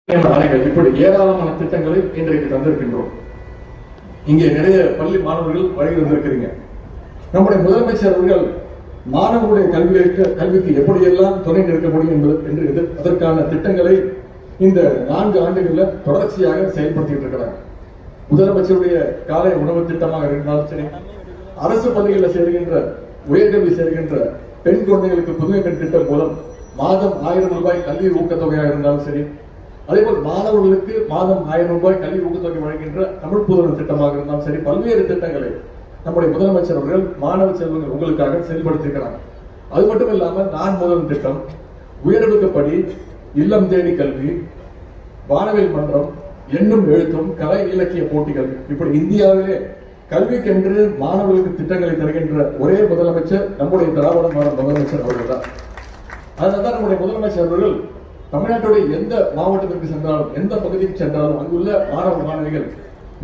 இப்படி ஏராளமான திட்டங்களை இன்றைக்கு தந்திருக்கின்றோம். இங்கே நிறைய பள்ளி மாணவர்கள் வருகை வந்திருக்கிறீங்க. நம்முடைய முதலமைச்சர் அவர்கள் மாணவர்களுடைய கல்விக்கு எப்படியெல்லாம் துணை நிற்க முடியும் என்று அதற்கான திட்டங்களை இந்த 4 ஆண்டுகளில் தொடர்ச்சியாக செயல்படுத்திட்டு இருக்கிறாங்க. முதலமைச்சருடைய காலை உணவு திட்டமாக இருந்தாலும் சரி, அரசு பள்ளிகளில் சேர்கின்ற உயர்கல்வி சேர்கின்ற பெண் குழந்தைகளுக்கு புதுமை பெண் திட்டம் மூலம் மாதம் 1000 ரூபாய் கல்வி ஊக்கத்தொகையாக இருந்தாலும் சரி, அதேபோல் மாணவர்களுக்கு மாதம் 1000 ரூபாய் கல்வி ஊக்கத்தொகை வழங்குகின்ற தமிழ் புதல்வர் திட்டமாக இருந்தாலும் சரி, பல்வேறு திட்டங்களை நம்முடைய முதலமைச்சர் அவர்கள் மாணவ செல்வங்கள் உங்களுக்காக செயல்படுத்தியிருக்கிறாங்க. அது மட்டும் இல்லாமல் நான் முதல் திட்டம், உயர்வுக்குப்படி, இல்லம் தேடி கல்வி, வானவில் மன்றம், எண்ணும் எழுத்தும், கலை இலக்கிய போட்டிகள், இப்படி இந்தியாவிலே கல்விக்கென்று மாணவர்களுக்கு திட்டங்களை தருகின்ற ஒரே முதலமைச்சர் நம்முடைய திராவிட மாடல் முதலமைச்சர் அவர்கள் தான். அதனால்தான் நம்முடைய முதலமைச்சர் அவர்கள் தமிழ்நாட்டுடைய எந்த மாவட்டத்திற்கு சென்றாலும், எந்த பகுதிக்கு சென்றாலும் அங்குள்ள மாணவ மாணவிகள்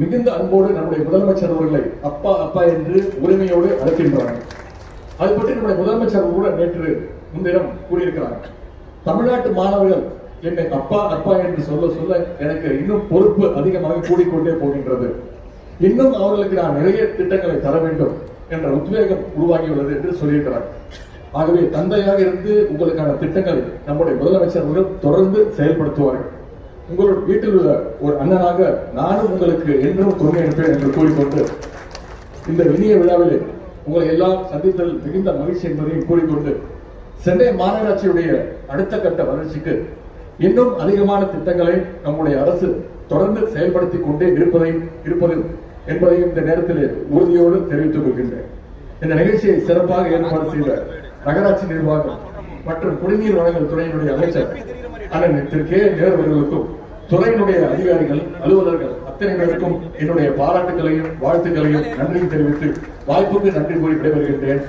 மிகுந்த அன்போடு நம்முடைய முதலமைச்சர் அவர்களை அப்பா அப்பா என்று உரிமையோடு அழைக்கின்றார்கள். அது பற்றி நம்முடைய முதலமைச்சர் கூட நேற்று முன்தினம் கூறியிருக்கிறார். தமிழ்நாட்டு மாணவர்கள் என்னை அப்பா அப்பா என்று சொல்ல சொல்ல எனக்கு இன்னும் பொறுப்பு அதிகமாக கூடிக்கொண்டே போகின்றது. இன்னும் அவர்களுக்கு நான் நிறைய திட்டங்களை தர வேண்டும் என்ற உத்வேகம் உருவாகியுள்ளது என்று சொல்லியிருக்கிறார். ஆகவே தந்தையாக இருந்து உங்களுக்கான திட்டங்களை நம்முடைய முதலமைச்சர் அவர்கள் தொடர்ந்து செயல்படுத்துவார்கள். உங்களுடைய வீட்டில் உள்ள ஒரு அண்ணனாக நானும் உங்களுக்கு என்றும் துணை இருப்பேன் என்று கூறிக்கொண்டு இந்த இனிய விழாவிலே உங்களை எல்லாம் சந்தித்தல் மிகுந்த மகிழ்ச்சி என்பதையும் கூறிக்கொண்டு சென்னை மாநகராட்சியுடைய அடுத்த கட்ட வளர்ச்சிக்கு இன்னும் அதிகமான திட்டங்களை நம்முடைய அரசு தொடர்ந்து செயல்படுத்தி கொண்டே இருப்பது என்பதையும் இந்த நேரத்தில் உறுதியோடு தெரிவித்துக் கொள்கின்றேன். இந்த நிகழ்ச்சியை சிறப்பாக ஏற்பாடு செய்த நகராட்சி நிர்வாகம் மற்றும் குடிநீர் வழங்கல் துறையினுடைய அமைச்சர் அண்ணன் திரு கே நேரு அவர்களுக்கும் துறையினுடைய அதிகாரிகள், அலுவலர்கள் அத்தனை பேருக்கும் என்னுடைய பாராட்டுகளையும் வாழ்த்துக்களையும் நன்றியும் தெரிவித்து வாய்ப்புக்கு நன்றி கூறி விடைபெறுகின்றேன்.